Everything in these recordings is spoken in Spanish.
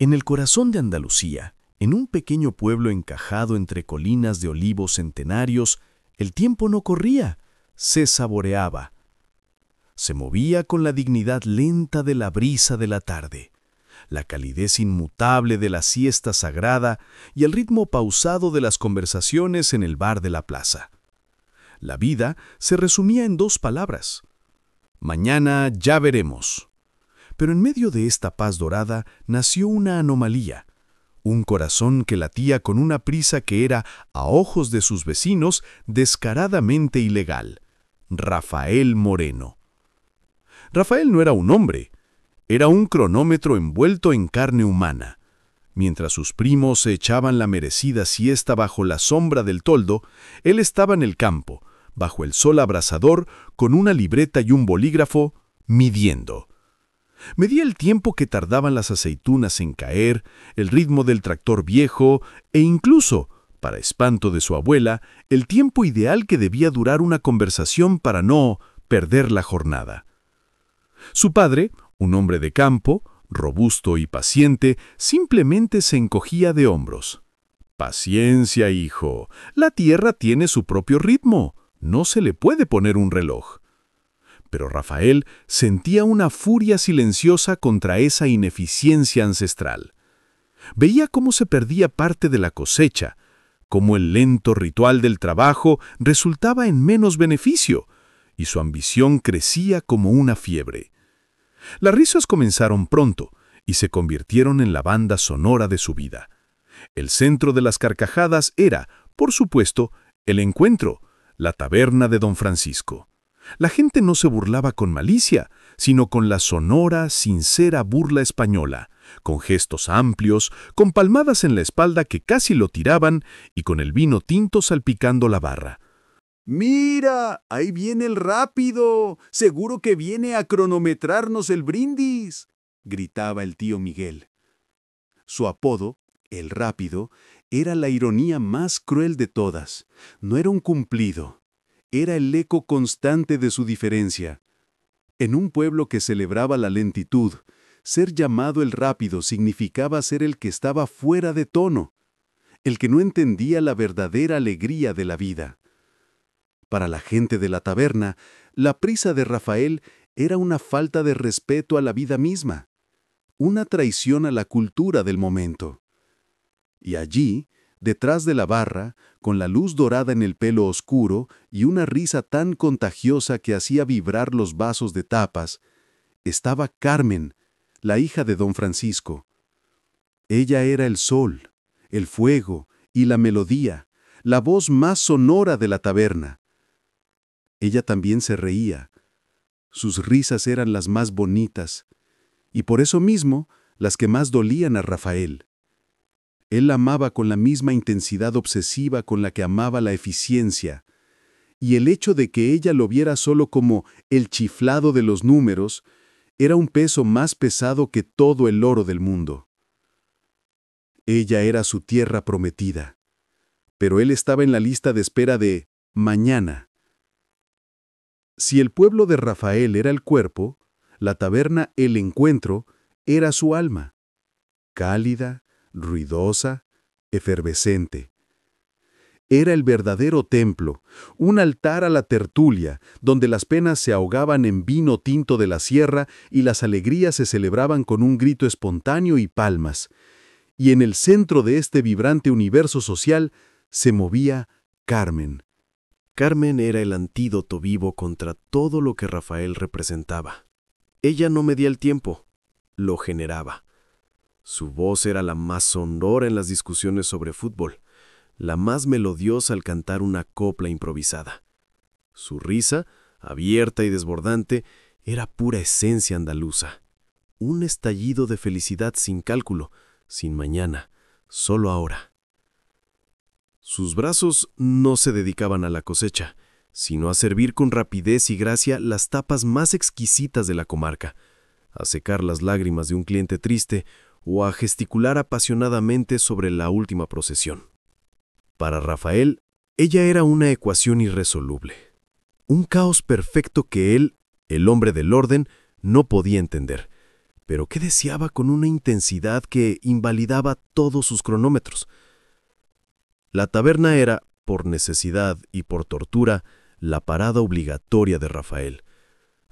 En el corazón de Andalucía, en un pequeño pueblo encajado entre colinas de olivos centenarios, el tiempo no corría, se saboreaba. Se movía con la dignidad lenta de la brisa de la tarde, la calidez inmutable de la siesta sagrada y el ritmo pausado de las conversaciones en el bar de la plaza. La vida se resumía en 2 palabras: mañana ya veremos. Pero en medio de esta paz dorada nació una anomalía, un corazón que latía con una prisa que era, a ojos de sus vecinos, descaradamente ilegal: Rafael Moreno. Rafael no era un hombre, era un cronómetro envuelto en carne humana. Mientras sus primos se echaban la merecida siesta bajo la sombra del toldo, él estaba en el campo, bajo el sol abrasador, con una libreta y un bolígrafo, midiendo. Medía el tiempo que tardaban las aceitunas en caer, el ritmo del tractor viejo e incluso, para espanto de su abuela, el tiempo ideal que debía durar una conversación para no perder la jornada. Su padre, un hombre de campo, robusto y paciente, simplemente se encogía de hombros. «Paciencia, hijo. La tierra tiene su propio ritmo. No se le puede poner un reloj». Pero Rafael sentía una furia silenciosa contra esa ineficiencia ancestral. Veía cómo se perdía parte de la cosecha, cómo el lento ritual del trabajo resultaba en menos beneficio, y su ambición crecía como una fiebre. Las risas comenzaron pronto y se convirtieron en la banda sonora de su vida. El centro de las carcajadas era, por supuesto, el encuentro, la taberna de Don Francisco. La gente no se burlaba con malicia, sino con la sonora, sincera burla española, con gestos amplios, con palmadas en la espalda que casi lo tiraban y con el vino tinto salpicando la barra. ¡Mira! ¡Ahí viene el rápido! ¡Seguro que viene a cronometrarnos el brindis!, gritaba el tío Miguel. Su apodo, el rápido, era la ironía más cruel de todas. No era un cumplido. Era el eco constante de su diferencia. En un pueblo que celebraba la lentitud, ser llamado el rápido significaba ser el que estaba fuera de tono, el que no entendía la verdadera alegría de la vida. Para la gente de la taberna, la prisa de Rafael era una falta de respeto a la vida misma, una traición a la cultura del momento. Y allí, detrás de la barra, con la luz dorada en el pelo oscuro y una risa tan contagiosa que hacía vibrar los vasos de tapas, estaba Carmen, la hija de Don Francisco. Ella era el sol, el fuego y la melodía, la voz más sonora de la taberna. Ella también se reía. Sus risas eran las más bonitas, y por eso mismo las que más dolían a Rafael. Él amaba con la misma intensidad obsesiva con la que amaba la eficiencia, y el hecho de que ella lo viera solo como el chiflado de los números era un peso más pesado que todo el oro del mundo. Ella era su tierra prometida, pero él estaba en la lista de espera de mañana. Si el pueblo de Rafael era el cuerpo, la taberna El Encuentro era su alma, cálida, ruidosa, efervescente. Era el verdadero templo, un altar a la tertulia, donde las penas se ahogaban en vino tinto de la sierra y las alegrías se celebraban con un grito espontáneo y palmas. Y en el centro de este vibrante universo social se movía Carmen. Carmen era el antídoto vivo contra todo lo que Rafael representaba. Ella no medía el tiempo, lo generaba. Su voz era la más sonora en las discusiones sobre fútbol, la más melodiosa al cantar una copla improvisada. Su risa, abierta y desbordante, era pura esencia andaluza. Un estallido de felicidad sin cálculo, sin mañana, solo ahora. Sus brazos no se dedicaban a la cosecha, sino a servir con rapidez y gracia las tapas más exquisitas de la comarca, a secar las lágrimas de un cliente triste o a gesticular apasionadamente sobre la última procesión. Para Rafael, ella era una ecuación irresoluble, un caos perfecto que él, el hombre del orden, no podía entender, pero que deseaba con una intensidad que invalidaba todos sus cronómetros. La taberna era, por necesidad y por tortura, la parada obligatoria de Rafael.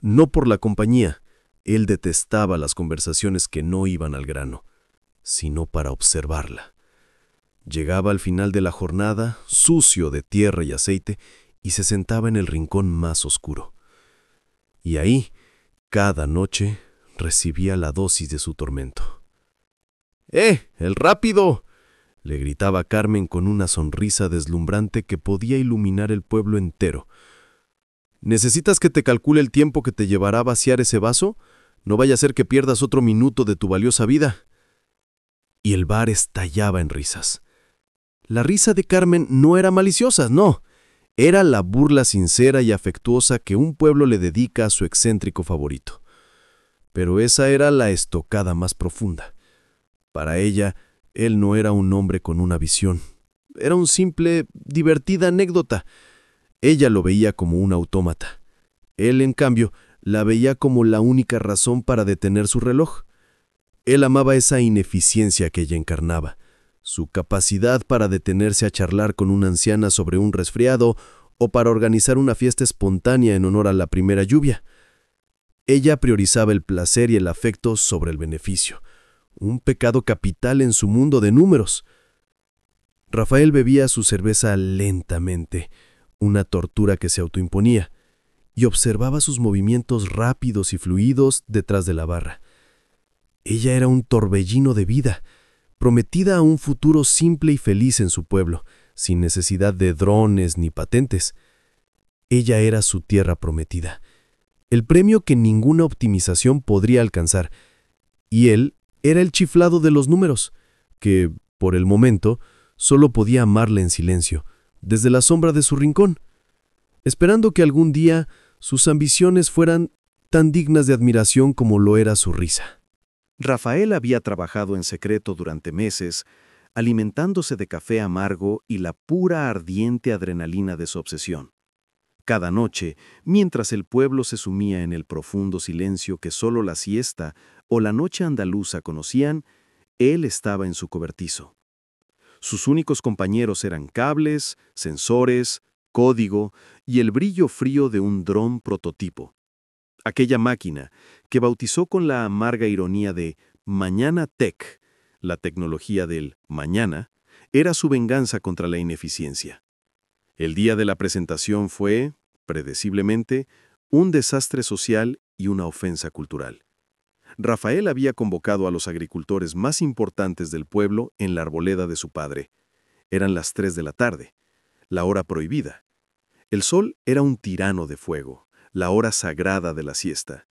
No por la compañía, él detestaba las conversaciones que no iban al grano, sino para observarla. Llegaba al final de la jornada, sucio de tierra y aceite, y se sentaba en el rincón más oscuro. Y ahí, cada noche, recibía la dosis de su tormento. ¡El rápido!, le gritaba Carmen con una sonrisa deslumbrante que podía iluminar el pueblo entero. ¿Necesitas que te calcule el tiempo que te llevará a vaciar ese vaso? No vaya a ser que pierdas otro minuto de tu valiosa vida. Y el bar estallaba en risas. La risa de Carmen no era maliciosa, no. Era la burla sincera y afectuosa que un pueblo le dedica a su excéntrico favorito. Pero esa era la estocada más profunda. Para ella, él no era un hombre con una visión. Era un simple, divertida anécdota. Ella lo veía como un autómata. Él, en cambio, la veía como la única razón para detener su reloj. Él amaba esa ineficiencia que ella encarnaba, su capacidad para detenerse a charlar con una anciana sobre un resfriado o para organizar una fiesta espontánea en honor a la primera lluvia. Ella priorizaba el placer y el afecto sobre el beneficio, un pecado capital en su mundo de números. Rafael bebía su cerveza lentamente, una tortura que se autoimponía, y observaba sus movimientos rápidos y fluidos detrás de la barra. Ella era un torbellino de vida, prometida a un futuro simple y feliz en su pueblo, sin necesidad de drones ni patentes. Ella era su tierra prometida, el premio que ninguna optimización podría alcanzar, y él era el chiflado de los números, que, por el momento, solo podía amarla en silencio, desde la sombra de su rincón, esperando que algún día sus ambiciones fueran tan dignas de admiración como lo era su risa. Rafael había trabajado en secreto durante meses, alimentándose de café amargo y la pura ardiente adrenalina de su obsesión. Cada noche, mientras el pueblo se sumía en el profundo silencio que solo la siesta o la noche andaluza conocían, él estaba en su cobertizo. Sus únicos compañeros eran cables, sensores, código y el brillo frío de un dron prototipo. Aquella máquina, que bautizó con la amarga ironía de Mañana Tech, la tecnología del mañana, era su venganza contra la ineficiencia. El día de la presentación fue, predeciblemente, un desastre social y una ofensa cultural. Rafael había convocado a los agricultores más importantes del pueblo en la arboleda de su padre. Eran las 3 de la tarde, la hora prohibida. El sol era un tirano de fuego, la hora sagrada de la siesta.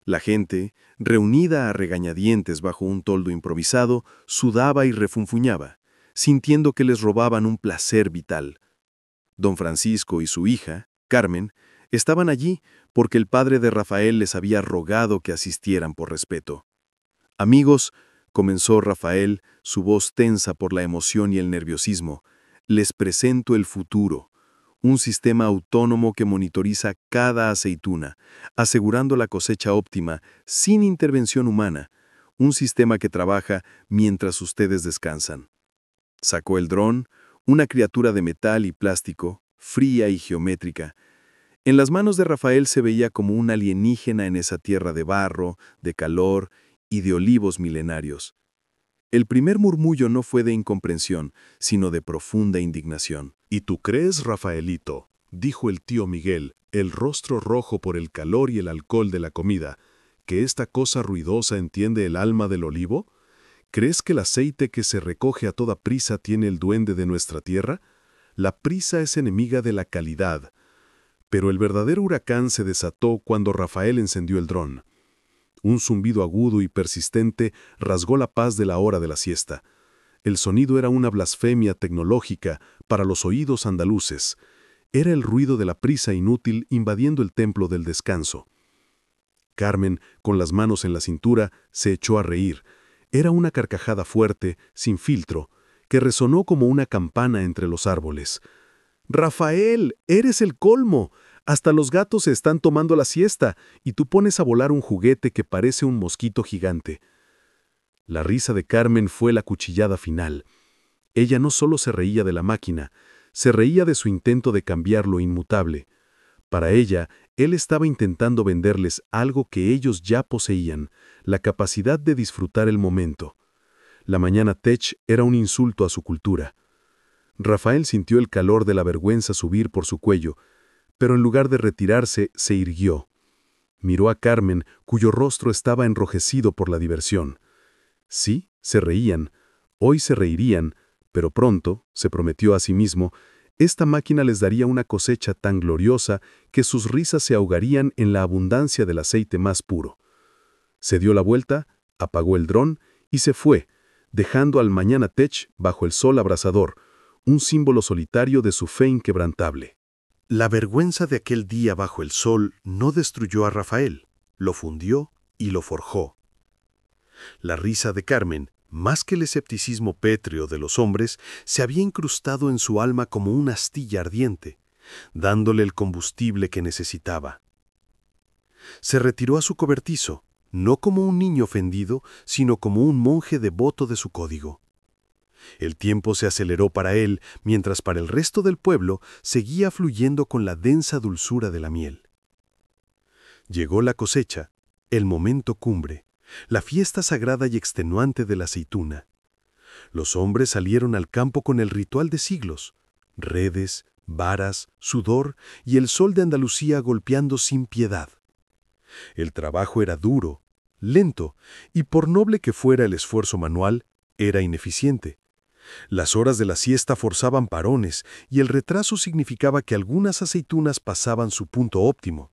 La gente, reunida a regañadientes bajo un toldo improvisado, sudaba y refunfuñaba, sintiendo que les robaban un placer vital. Don Francisco y su hija, Carmen, estaban allí porque el padre de Rafael les había rogado que asistieran por respeto. «Amigos», comenzó Rafael, su voz tensa por la emoción y el nerviosismo, «les presento el futuro, un sistema autónomo que monitoriza cada aceituna, asegurando la cosecha óptima, sin intervención humana, un sistema que trabaja mientras ustedes descansan». Sacó el dron, una criatura de metal y plástico, fría y geométrica. En las manos de Rafael se veía como un alienígena en esa tierra de barro, de calor y de olivos milenarios. El primer murmullo no fue de incomprensión, sino de profunda indignación. «¿Y tú crees, Rafaelito?», dijo el tío Miguel, el rostro rojo por el calor y el alcohol de la comida, «que esta cosa ruidosa entiende el alma del olivo? ¿Crees que el aceite que se recoge a toda prisa tiene el duende de nuestra tierra? La prisa es enemiga de la calidad». Pero el verdadero huracán se desató cuando Rafael encendió el dron. Un zumbido agudo y persistente rasgó la paz de la hora de la siesta. El sonido era una blasfemia tecnológica para los oídos andaluces. Era el ruido de la prisa inútil invadiendo el templo del descanso. Carmen, con las manos en la cintura, se echó a reír. Era una carcajada fuerte, sin filtro, que resonó como una campana entre los árboles. «Rafael, eres el colmo. Hasta los gatos se están tomando la siesta y tú pones a volar un juguete que parece un mosquito gigante. La risa de Carmen fue la cuchillada final. Ella no solo se reía de la máquina, se reía de su intento de cambiar lo inmutable. Para ella, él estaba intentando venderles algo que ellos ya poseían, la capacidad de disfrutar el momento. La mañana tech era un insulto a su cultura. Rafael sintió el calor de la vergüenza subir por su cuello, pero en lugar de retirarse, se irguió. Miró a Carmen, cuyo rostro estaba enrojecido por la diversión. Sí, se reían, hoy se reirían, pero pronto, se prometió a sí mismo, esta máquina les daría una cosecha tan gloriosa que sus risas se ahogarían en la abundancia del aceite más puro. Se dio la vuelta, apagó el dron y se fue, dejando al Mañana Tech bajo el sol abrasador, un símbolo solitario de su fe inquebrantable. La vergüenza de aquel día bajo el sol no destruyó a Rafael, lo fundió y lo forjó. La risa de Carmen, más que el escepticismo pétreo de los hombres, se había incrustado en su alma como una astilla ardiente, dándole el combustible que necesitaba. Se retiró a su cobertizo, no como un niño ofendido, sino como un monje devoto de su código. El tiempo se aceleró para él, mientras para el resto del pueblo seguía fluyendo con la densa dulzura de la miel. Llegó la cosecha, el momento cumbre, la fiesta sagrada y extenuante de la aceituna. Los hombres salieron al campo con el ritual de siglos, redes, varas, sudor y el sol de Andalucía golpeando sin piedad. El trabajo era duro, lento, y por noble que fuera el esfuerzo manual, era ineficiente. Las horas de la siesta forzaban parones y el retraso significaba que algunas aceitunas pasaban su punto óptimo.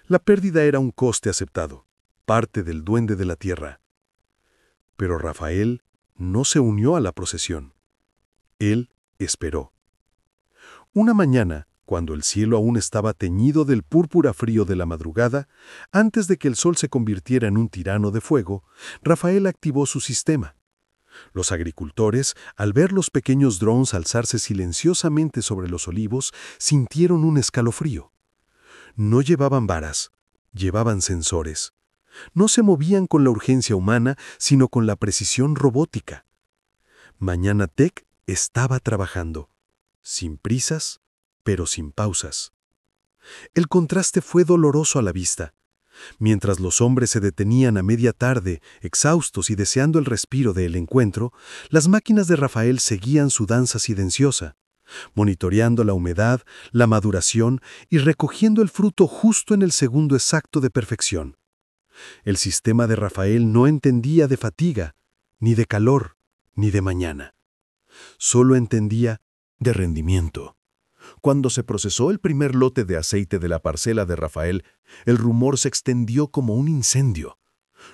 La pérdida era un coste aceptado, parte del duende de la tierra. Pero Rafael no se unió a la procesión. Él esperó. Una mañana, cuando el cielo aún estaba teñido del púrpura frío de la madrugada, antes de que el sol se convirtiera en un tirano de fuego, Rafael activó su sistema. Los agricultores, al ver los pequeños drones alzarse silenciosamente sobre los olivos, sintieron un escalofrío. No llevaban varas, llevaban sensores. No se movían con la urgencia humana, sino con la precisión robótica. Mañana Tech estaba trabajando, sin prisas, pero sin pausas. El contraste fue doloroso a la vista. Mientras los hombres se detenían a media tarde, exhaustos y deseando el respiro del encuentro, las máquinas de Rafael seguían su danza silenciosa, monitoreando la humedad, la maduración y recogiendo el fruto justo en el segundo exacto de perfección. El sistema de Rafael no entendía de fatiga, ni de calor, ni de mañana. Solo entendía de rendimiento. Cuando se procesó el primer lote de aceite de la parcela de Rafael, el rumor se extendió como un incendio.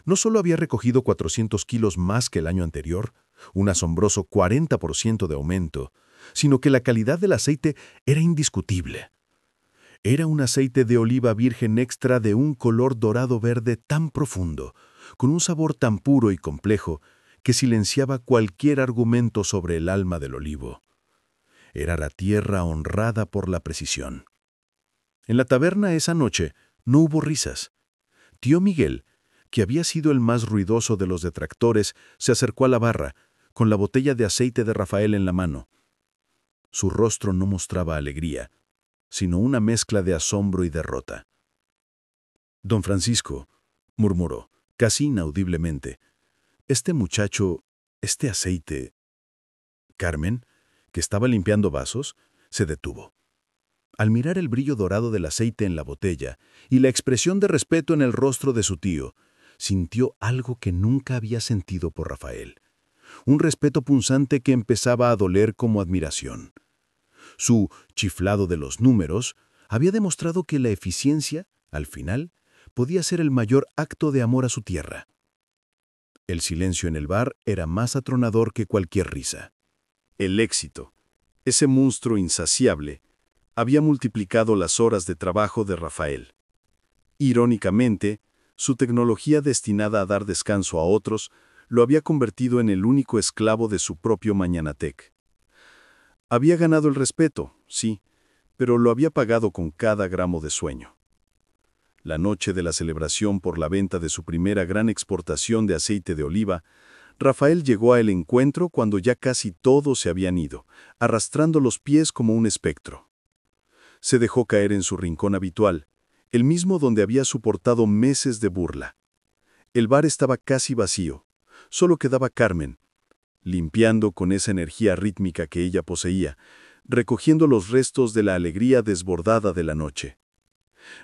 No solo había recogido 400 kilos más que el año anterior, un asombroso 40% de aumento, sino que la calidad del aceite era indiscutible. Era un aceite de oliva virgen extra de un color dorado-verde tan profundo, con un sabor tan puro y complejo, que silenciaba cualquier argumento sobre el alma del olivo. Era la tierra honrada por la precisión. En la taberna esa noche no hubo risas. Tío Miguel, que había sido el más ruidoso de los detractores, se acercó a la barra, con la botella de aceite de Rafael en la mano. Su rostro no mostraba alegría, sino una mezcla de asombro y derrota. «Don Francisco», murmuró, casi inaudiblemente, «este muchacho, este aceite...» Carmen, que estaba limpiando vasos, se detuvo. Al mirar el brillo dorado del aceite en la botella y la expresión de respeto en el rostro de su tío, sintió algo que nunca había sentido por Rafael. Un respeto punzante que empezaba a doler como admiración. Su chiflado de los números había demostrado que la eficiencia, al final, podía ser el mayor acto de amor a su tierra. El silencio en el bar era más atronador que cualquier risa. El éxito, ese monstruo insaciable, había multiplicado las horas de trabajo de Rafael. Irónicamente, su tecnología destinada a dar descanso a otros lo había convertido en el único esclavo de su propio Mañana Tech. Había ganado el respeto, sí, pero lo había pagado con cada gramo de sueño. La noche de la celebración por la venta de su primera gran exportación de aceite de oliva, Rafael llegó al encuentro cuando ya casi todos se habían ido, arrastrando los pies como un espectro. Se dejó caer en su rincón habitual, el mismo donde había soportado meses de burla. El bar estaba casi vacío, solo quedaba Carmen, limpiando con esa energía rítmica que ella poseía, recogiendo los restos de la alegría desbordada de la noche.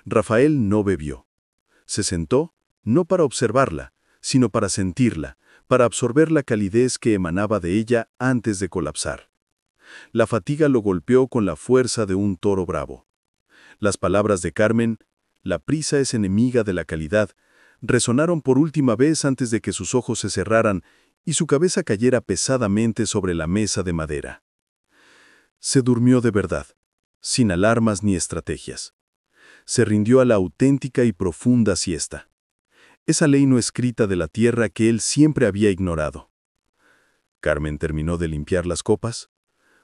Rafael no bebió. Se sentó, no para observarla, sino para sentirla, para absorber la calidez que emanaba de ella antes de colapsar. La fatiga lo golpeó con la fuerza de un toro bravo. Las palabras de Carmen, "La prisa es enemiga de la calidad", resonaron por última vez antes de que sus ojos se cerraran y su cabeza cayera pesadamente sobre la mesa de madera. Se durmió de verdad, sin alarmas ni estrategias. Se rindió a la auténtica y profunda siesta. Esa ley no escrita de la tierra que él siempre había ignorado. Carmen terminó de limpiar las copas.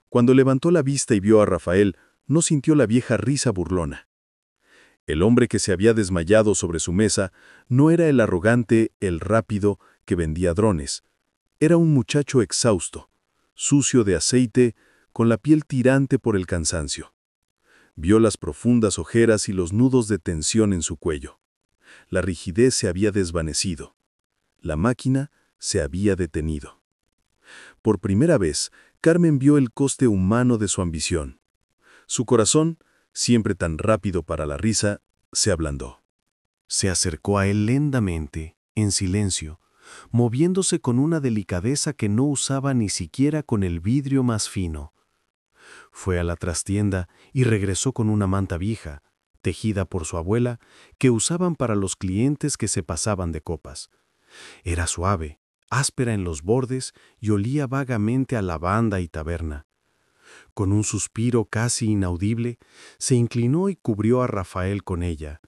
Cuando levantó la vista y vio a Rafael, no sintió la vieja risa burlona. El hombre que se había desmayado sobre su mesa no era el arrogante, el rápido, que vendía drones. Era un muchacho exhausto, sucio de aceite, con la piel tirante por el cansancio. Vio las profundas ojeras y los nudos de tensión en su cuello. La rigidez se había desvanecido. La máquina se había detenido. Por primera vez, Carmen vio el coste humano de su ambición. Su corazón, siempre tan rápido para la risa, se ablandó. Se acercó a él lentamente, en silencio, moviéndose con una delicadeza que no usaba ni siquiera con el vidrio más fino. Fue a la trastienda y regresó con una manta vieja, tejida por su abuela, que usaban para los clientes que se pasaban de copas. Era suave, áspera en los bordes y olía vagamente a lavanda y taberna. Con un suspiro casi inaudible, se inclinó y cubrió a Rafael con ella.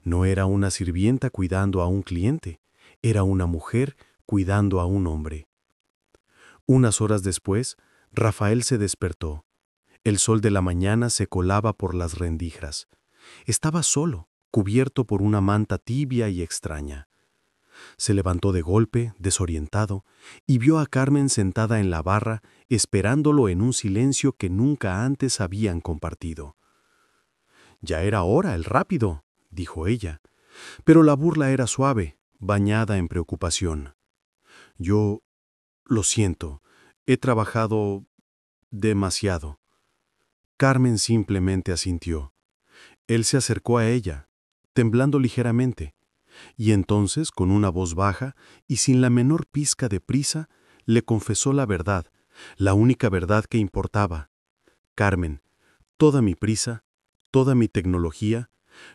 No era una sirvienta cuidando a un cliente, era una mujer cuidando a un hombre. Unas horas después, Rafael se despertó. El sol de la mañana se colaba por las rendijas. Estaba solo, cubierto por una manta tibia y extraña. Se levantó de golpe, desorientado, y vio a Carmen sentada en la barra, esperándolo en un silencio que nunca antes habían compartido. «Ya era hora, el rápido», dijo ella, pero la burla era suave, bañada en preocupación. «Yo lo siento, he trabajado demasiado». Carmen simplemente asintió. Él se acercó a ella, temblando ligeramente, y entonces, con una voz baja y sin la menor pizca de prisa, le confesó la verdad, la única verdad que importaba. «Carmen, toda mi prisa, toda mi tecnología,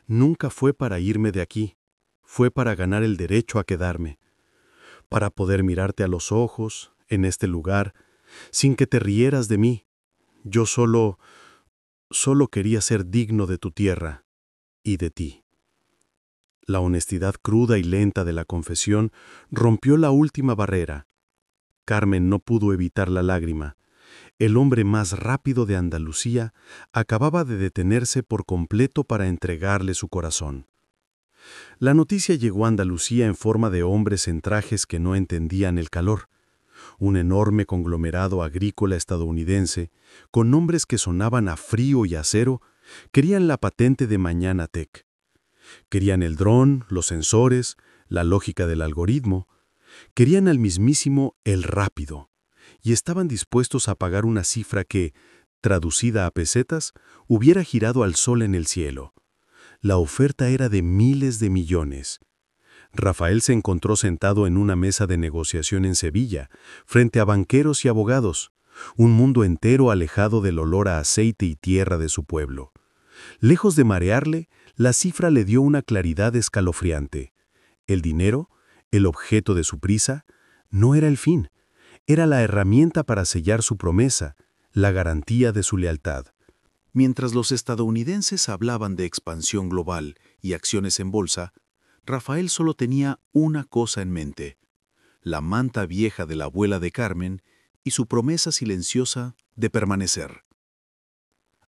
nunca fue para irme de aquí, fue para ganar el derecho a quedarme, para poder mirarte a los ojos, en este lugar, sin que te rieras de mí. Yo solo quería ser digno de tu tierra y de ti». La honestidad cruda y lenta de la confesión rompió la última barrera. Carmen no pudo evitar la lágrima. El hombre más rápido de Andalucía acababa de detenerse por completo para entregarle su corazón. La noticia llegó a Andalucía en forma de hombres en trajes que no entendían el calor. Un enorme conglomerado agrícola estadounidense, con nombres que sonaban a frío y acero, querían la patente de Mañana Tech. Querían el dron, los sensores, la lógica del algoritmo. Querían al mismísimo El Rápido, y estaban dispuestos a pagar una cifra que, traducida a pesetas, hubiera girado al sol en el cielo. La oferta era de miles de millones. Rafael se encontró sentado en una mesa de negociación en Sevilla, frente a banqueros y abogados, un mundo entero alejado del olor a aceite y tierra de su pueblo. Lejos de marearle, la cifra le dio una claridad escalofriante. El dinero, el objeto de su prisa, no era el fin, era la herramienta para sellar su promesa, la garantía de su lealtad. Mientras los estadounidenses hablaban de expansión global y acciones en bolsa, Rafael solo tenía una cosa en mente: la manta vieja de la abuela de Carmen y su promesa silenciosa de permanecer.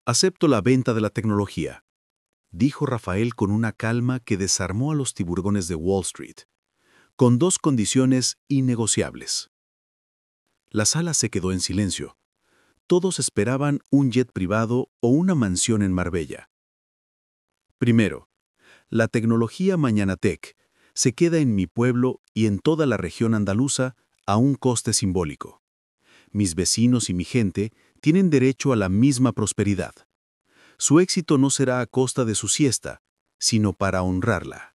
Acepto la venta de la tecnología, dijo Rafael con una calma que desarmó a los tiburones de Wall Street, con dos condiciones innegociables. La sala se quedó en silencio. Todos esperaban un jet privado o una mansión en Marbella. Primero, la tecnología Mañana Tech se queda en mi pueblo y en toda la región andaluza a un coste simbólico. Mis vecinos y mi gente tienen derecho a la misma prosperidad. Su éxito no será a costa de su siesta, sino para honrarla.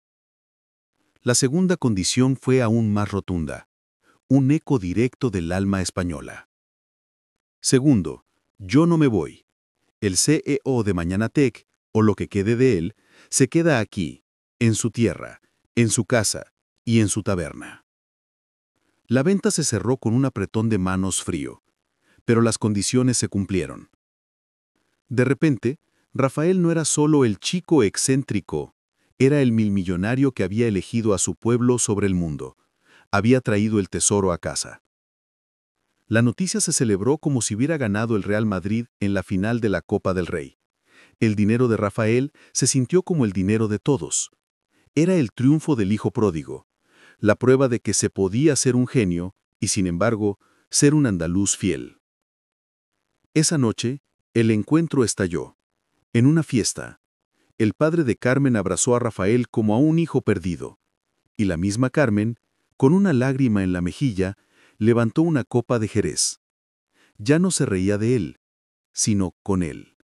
La segunda condición fue aún más rotunda, un eco directo del alma española. Segundo, yo no me voy. El CEO de Mañana Tech, o lo que quede de él, se queda aquí, en su tierra, en su casa y en su taberna. La venta se cerró con un apretón de manos frío, pero las condiciones se cumplieron. De repente, Rafael no era solo el chico excéntrico, era el milmillonario que había elegido a su pueblo sobre el mundo. Había traído el tesoro a casa. La noticia se celebró como si hubiera ganado el Real Madrid en la final de la Copa del Rey. El dinero de Rafael se sintió como el dinero de todos. Era el triunfo del hijo pródigo, la prueba de que se podía ser un genio y, sin embargo, ser un andaluz fiel. Esa noche, el encuentro estalló. En una fiesta, el padre de Carmen abrazó a Rafael como a un hijo perdido, y la misma Carmen, con una lágrima en la mejilla, levantó una copa de Jerez. Ya no se reía de él, sino con él.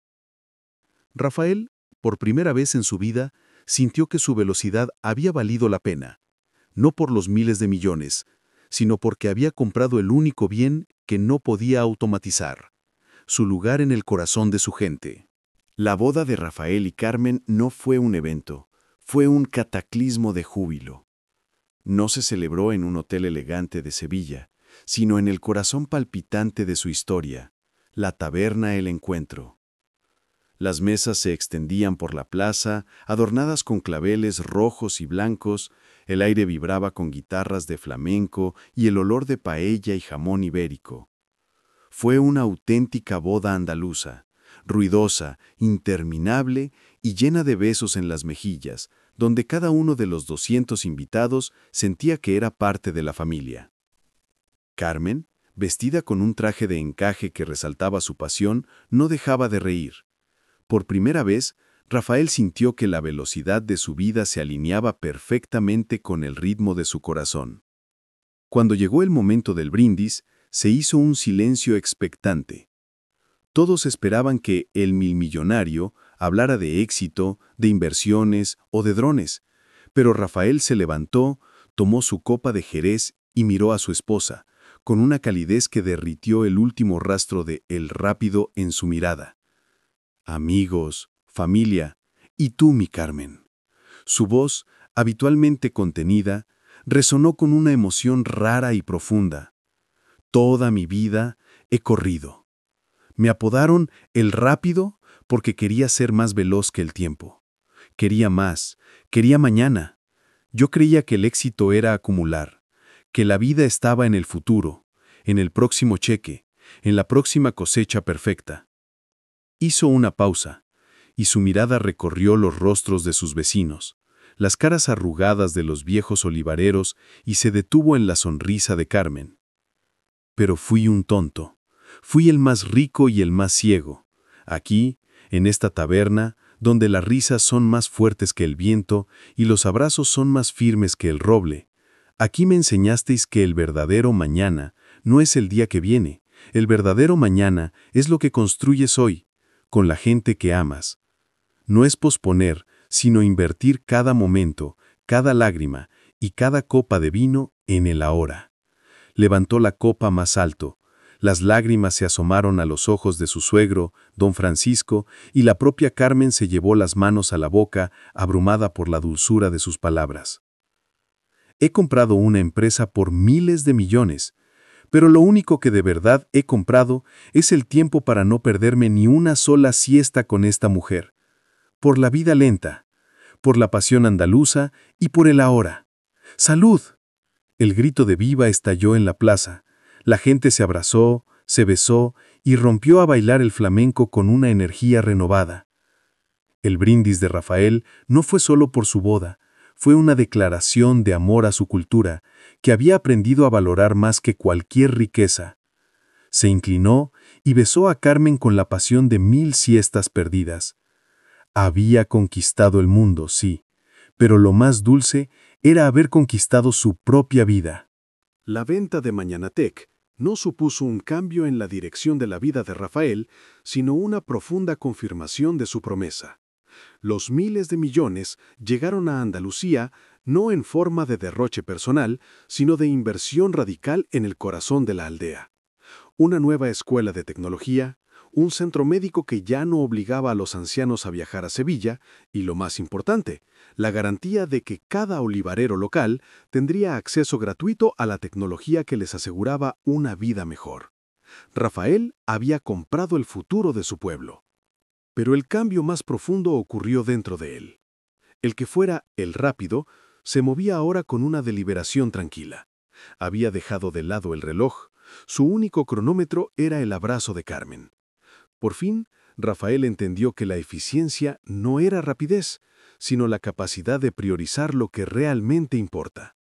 Rafael, por primera vez en su vida, sintió que su velocidad había valido la pena, no por los miles de millones, sino porque había comprado el único bien que no podía automatizar, su lugar en el corazón de su gente. La boda de Rafael y Carmen no fue un evento, fue un cataclismo de júbilo. No se celebró en un hotel elegante de Sevilla, sino en el corazón palpitante de su historia, la taberna El Encuentro. Las mesas se extendían por la plaza, adornadas con claveles rojos y blancos, el aire vibraba con guitarras de flamenco y el olor de paella y jamón ibérico. Fue una auténtica boda andaluza, ruidosa, interminable y llena de besos en las mejillas, donde cada uno de los 200 invitados sentía que era parte de la familia. Carmen, vestida con un traje de encaje que resaltaba su pasión, no dejaba de reír. Por primera vez, Rafael sintió que la velocidad de su vida se alineaba perfectamente con el ritmo de su corazón. Cuando llegó el momento del brindis, se hizo un silencio expectante. Todos esperaban que el milmillonario hablara de éxito, de inversiones o de drones, pero Rafael se levantó, tomó su copa de Jerez y miró a su esposa, con una calidez que derritió el último rastro de El Rápido en su mirada. Amigos, familia, y tú, mi Carmen. Su voz, habitualmente contenida, resonó con una emoción rara y profunda. Toda mi vida he corrido. Me apodaron El Rápido porque quería ser más veloz que el tiempo. Quería más, quería mañana. Yo creía que el éxito era acumular, que la vida estaba en el futuro, en el próximo cheque, en la próxima cosecha perfecta. Hizo una pausa, y su mirada recorrió los rostros de sus vecinos, las caras arrugadas de los viejos olivareros, y se detuvo en la sonrisa de Carmen. Pero fui un tonto. Fui el más rico y el más ciego. Aquí, en esta taberna, donde las risas son más fuertes que el viento y los abrazos son más firmes que el roble, aquí me enseñasteis que el verdadero mañana no es el día que viene. El verdadero mañana es lo que construyes hoy, con la gente que amas. No es posponer, sino invertir cada momento, cada lágrima y cada copa de vino en el ahora. Levantó la copa más alto. Las lágrimas se asomaron a los ojos de su suegro, don Francisco, y la propia Carmen se llevó las manos a la boca, abrumada por la dulzura de sus palabras. He comprado una empresa por miles de millones, pero lo único que de verdad he comprado es el tiempo para no perderme ni una sola siesta con esta mujer. Por la vida lenta, por la pasión andaluza y por el ahora. ¡Salud! El grito de viva estalló en la plaza. La gente se abrazó, Se besó y rompió a bailar el flamenco con una energía renovada. El brindis de Rafael no fue solo por su boda, fue una declaración de amor a su cultura, que había aprendido a valorar más que cualquier riqueza. Se inclinó y besó a Carmen con la pasión de 1000 siestas perdidas. Había conquistado el mundo, sí, pero lo más dulce era haber conquistado su propia vida. La venta de Mañanatec no supuso un cambio en la dirección de la vida de Rafael, sino una profunda confirmación de su promesa. Los miles de millones llegaron a Andalucía no en forma de derroche personal, sino de inversión radical en el corazón de la aldea. Una nueva escuela de tecnología, un centro médico que ya no obligaba a los ancianos a viajar a Sevilla, y lo más importante, la garantía de que cada olivarero local tendría acceso gratuito a la tecnología que les aseguraba una vida mejor. Rafael había comprado el futuro de su pueblo. Pero el cambio más profundo ocurrió dentro de él. El que fuera el rápido se movía ahora con una deliberación tranquila. Había dejado de lado el reloj, su único cronómetro era el abrazo de Carmen. Por fin, Rafael entendió que la eficiencia no era rapidez, sino la capacidad de priorizar lo que realmente importa.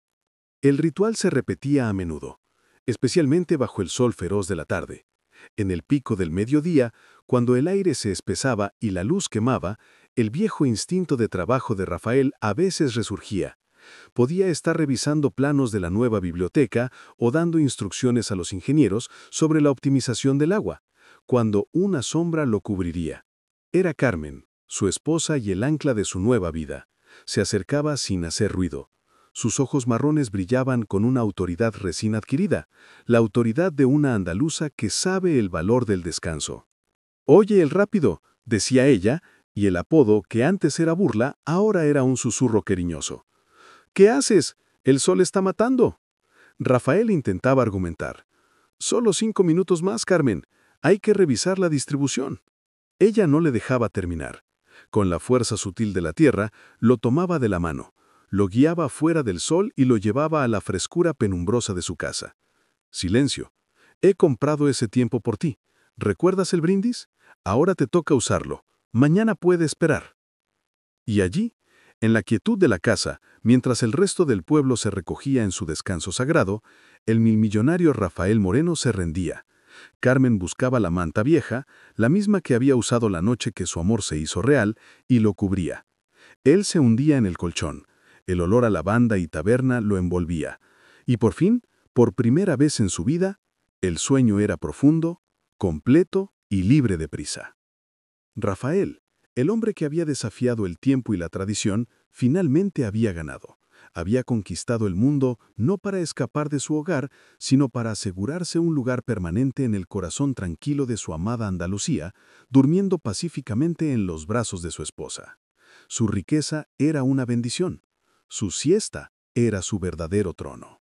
El ritual se repetía a menudo, especialmente bajo el sol feroz de la tarde. En el pico del mediodía, cuando el aire se espesaba y la luz quemaba, el viejo instinto de trabajo de Rafael a veces resurgía. Podía estar revisando planos de la nueva biblioteca o dando instrucciones a los ingenieros sobre la optimización del agua, cuando una sombra lo cubriría. Era Carmen, su esposa y el ancla de su nueva vida. Se acercaba sin hacer ruido. Sus ojos marrones brillaban con una autoridad recién adquirida, la autoridad de una andaluza que sabe el valor del descanso. «Oye, el rápido», decía ella, y el apodo, que antes era burla, ahora era un susurro cariñoso. «¿Qué haces? El sol está matando». Rafael intentaba argumentar. «Solo 5 minutos más, Carmen. Hay que revisar la distribución». Ella no le dejaba terminar. Con la fuerza sutil de la tierra, lo tomaba de la mano, lo guiaba fuera del sol y lo llevaba a la frescura penumbrosa de su casa. «Silencio. He comprado ese tiempo por ti. ¿Recuerdas el brindis? Ahora te toca usarlo. Mañana puede esperar». Y allí, en la quietud de la casa, mientras el resto del pueblo se recogía en su descanso sagrado, el milmillonario Rafael Moreno se rendía. Carmen buscaba la manta vieja, la misma que había usado la noche que su amor se hizo real, y lo cubría. Él se hundía en el colchón. El olor a lavanda y taberna lo envolvía. Y por fin, por primera vez en su vida, el sueño era profundo, completo y libre de prisa. Rafael, el hombre que había desafiado el tiempo y la tradición, finalmente había ganado. Había conquistado el mundo no para escapar de su hogar, sino para asegurarse un lugar permanente en el corazón tranquilo de su amada Andalucía, durmiendo pacíficamente en los brazos de su esposa. Su riqueza era una bendición. Su siesta era su verdadero trono.